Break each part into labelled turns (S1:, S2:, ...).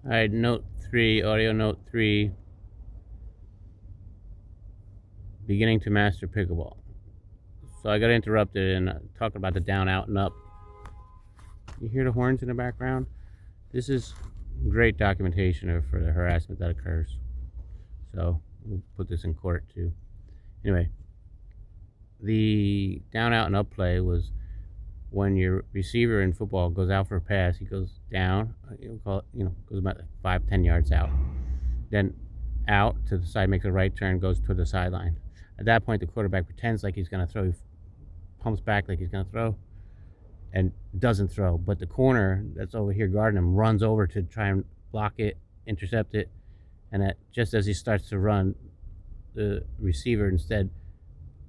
S1: Alright, note 3, audio note 3, beginning to master pickleball. So I got interrupted and talking about the down, out, and up. You hear the horns in the background? This is great documentation for the harassment that occurs. So we'll put this in court too. Anyway, the down, out, and up play was when your receiver in football goes out for a pass. He goes down, goes about 5-10 yards out, then out to the side, makes a right turn, goes to the sideline. At that point, the quarterback pretends like he's going to throw, he pumps back like he's going to throw, and doesn't throw. But the corner that's over here guarding him runs over to try and block it, intercept it, and just as he starts to run, the receiver instead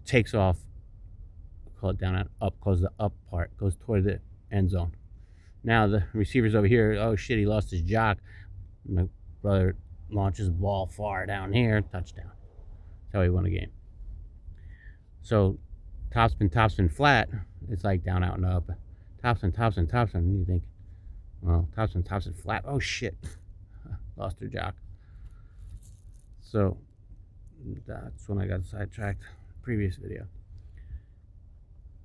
S1: takes off, call it down, out, up, close the up part, goes toward the end zone. Now the receiver's over here, oh shit, he lost his jock. My brother launches the ball far down here, touchdown. That's how he won the game. So topspin, flat, it's like down, out, and up. Topspin, and you think, well, topspin, flat, oh shit, lost her jock. So that's when I got sidetracked. Previous video.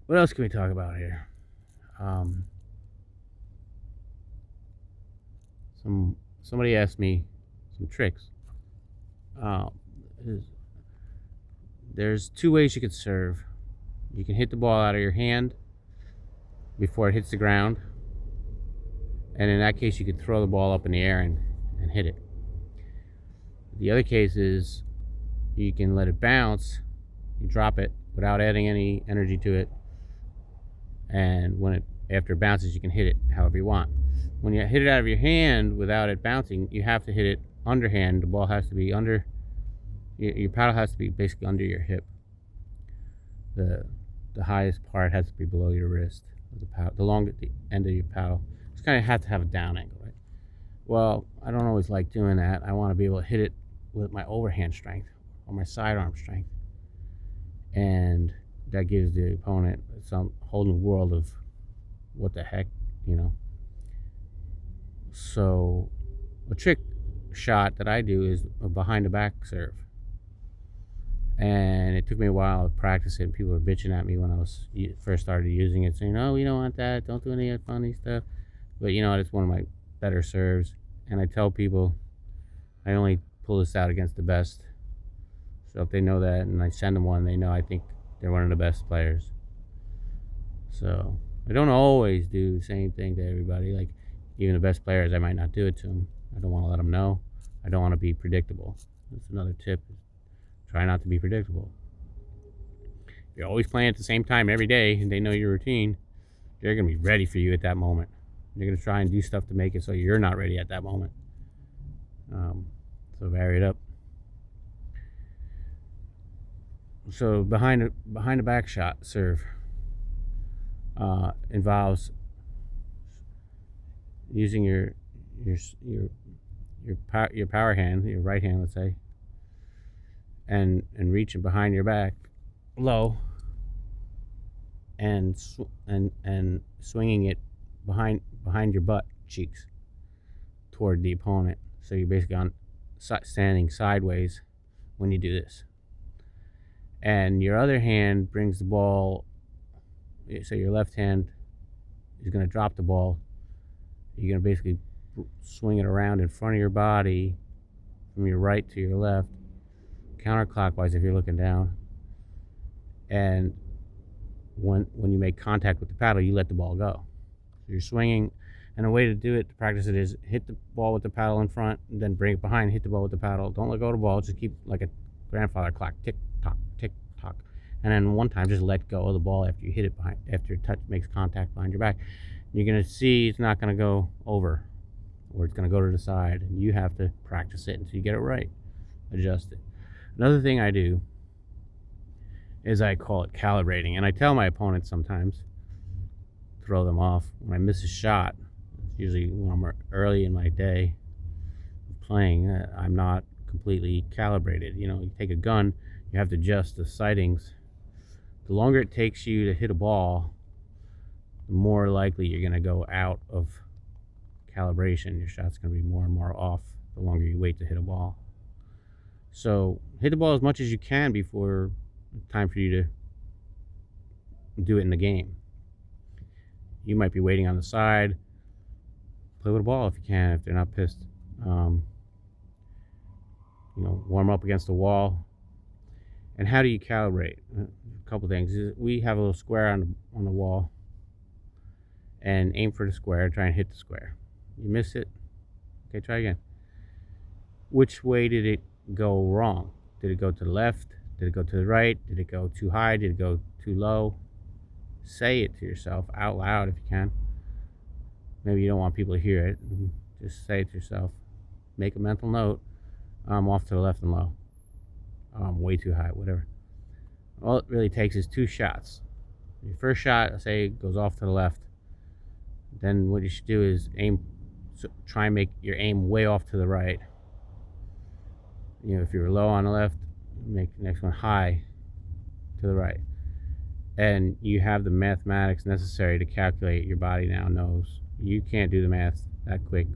S1: What else can we talk about here? Somebody asked me some tricks. There's two ways you could serve. You can hit the ball out of your hand before it hits the ground, and in that case you could throw the ball up in the air and hit it. The other case is you can let it bounce, you drop it without adding any energy to it, and after it bounces, you can hit it however you want. When you hit it out of your hand without it bouncing, you have to hit it underhand. The ball has to be under, your paddle has to be basically under your hip. The highest part has to be below your wrist of the paddle, the end of your paddle. Just kind of have to have a down angle, right? Well, I don't always like doing that. I want to be able to hit it with my overhand strength or my sidearm strength, and that gives the opponent some whole new world of what the heck, So a trick shot that I do is a behind the back serve, and it took me a while to practice it, and people were bitching at me when I first started using it, saying, oh, we don't want that, don't do any of that funny stuff. But it's one of my better serves, and I tell people I only pull this out against the best. So if they know that and I send them one, they know I think they're one of the best players. So I don't always do the same thing to everybody. Like even the best players, I might not do it to them. I don't want to let them know. I don't want to be predictable. That's another tip. Try not to be predictable. If you're always playing at the same time every day and they know your routine, they're going to be ready for you at that moment. They're going to try and do stuff to make it so you're not ready at that moment. So vary it up. So behind the back shot serve involves using your power hand, your right hand, let's say, and reaching behind your back low and swinging it behind your butt cheeks toward the opponent. So you're basically standing sideways when you do this. And your other hand brings the ball, so your left hand is going to drop the ball. You're going to basically swing it around in front of your body from your right to your left, counterclockwise if you're looking down. And when you make contact with the paddle, you let the ball go. So you're swinging, and a way to do it, to practice it, is hit the ball with the paddle in front, and then bring it behind, hit the ball with the paddle. Don't let go of the ball, just keep like a grandfather clock, tick tock, tick tock. And then one time just let go of the ball after you hit it after it makes contact behind your back. You're going to see it's not going to go over, or it's going to go to the side, and you have to practice it until you get it right. Adjust it. Another thing I do is I call it calibrating, and I tell my opponents sometimes, throw them off when I miss a shot. It's usually when I'm early in my day of playing, I'm not completely calibrated. You take a gun, you have to adjust the sightings. The longer it takes you to hit a ball, the more likely you're going to go out of calibration. Your shot's going to be more and more off the longer you wait to hit a ball. So hit the ball as much as you can before time for you to do it in the game. You might be waiting on the side. Play with a ball if you can, if they're not pissed. Warm up against the wall. And how do you calibrate? A couple things. We have a little square on the wall, and aim for the square. Try and hit the square. You miss it. Okay, try again. Which way did it go wrong? Did it go to the left? Did it go to the right? Did it go too high? Did it go too low? Say it to yourself out loud if you can. Maybe you don't want people to hear it. Just say it to yourself. Make a mental note. I'm off to the left and low. Way too high, whatever. All it really takes is 2 shots. Your first shot, say, goes off to the left. Then what you should do is try and make your aim way off to the right. If you're low on the left, make the next one high to the right. And you have the mathematics necessary to calculate. Your body now knows. You can't do the math that quick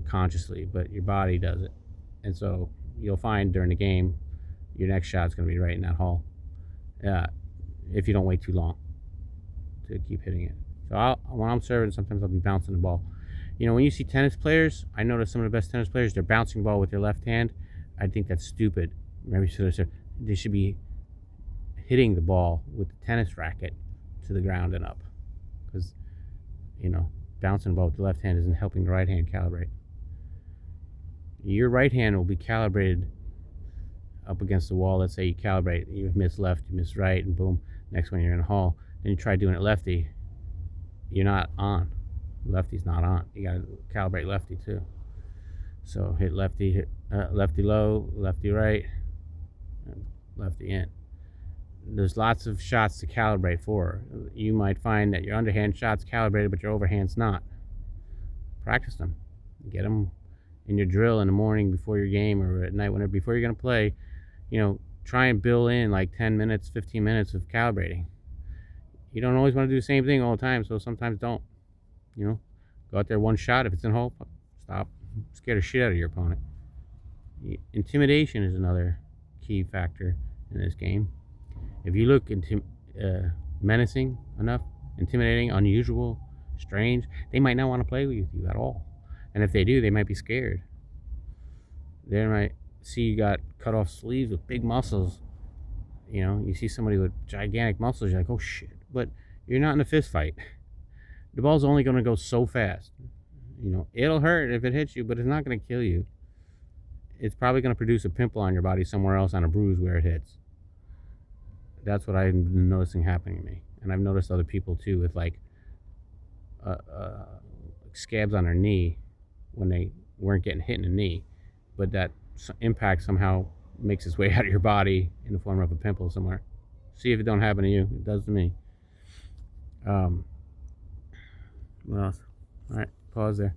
S1: consciously, but your body does it. And so you'll find during the game, your next shot's going to be right in that hole. If you don't wait too long to keep hitting it. So when I'm serving, sometimes I'll be bouncing the ball. When you see tennis players, I notice some of the best tennis players, they're bouncing the ball with their left hand. I think that's stupid. Maybe they should be hitting the ball with the tennis racket to the ground and up. Because, bouncing the ball with the left hand isn't helping the right hand calibrate. Your right hand will be calibrated up against the wall. Let's say you calibrate, you miss left, you miss right, and boom, next one you're in a hole. Then you try doing it lefty, you're not on. Lefty's not on. You gotta calibrate lefty too. So hit lefty, hit lefty low, lefty right, and lefty in. There's lots of shots to calibrate for. You might find that your underhand shot's calibrated, but your overhand's not. Practice them. Get them in your drill in the morning before your game, or at night before you're going to play. Try and build in like 10 minutes, 15 minutes of calibrating. You don't always want to do the same thing all the time, so sometimes don't. Go out there one shot. If it's in hole, stop. Scare the shit out of your opponent. Intimidation is another key factor in this game. If you look menacing enough, intimidating, unusual, strange, they might not want to play with you at all. And if they do, they might be scared. They might see you got cut off sleeves with big muscles. You see somebody with gigantic muscles, you're like, oh shit. But you're not in a fist fight. The ball's only going to go so fast. It'll hurt if it hits you, but it's not going to kill you. It's probably going to produce a pimple on your body somewhere else on a bruise where it hits. That's what I've been noticing happening to me. And I've noticed other people too with like scabs on their knee when they weren't getting hit in the knee. But that impact somehow makes its way out of your body in the form of a pimple somewhere. See if it don't happen to you. It does to me. What else? All right, pause there.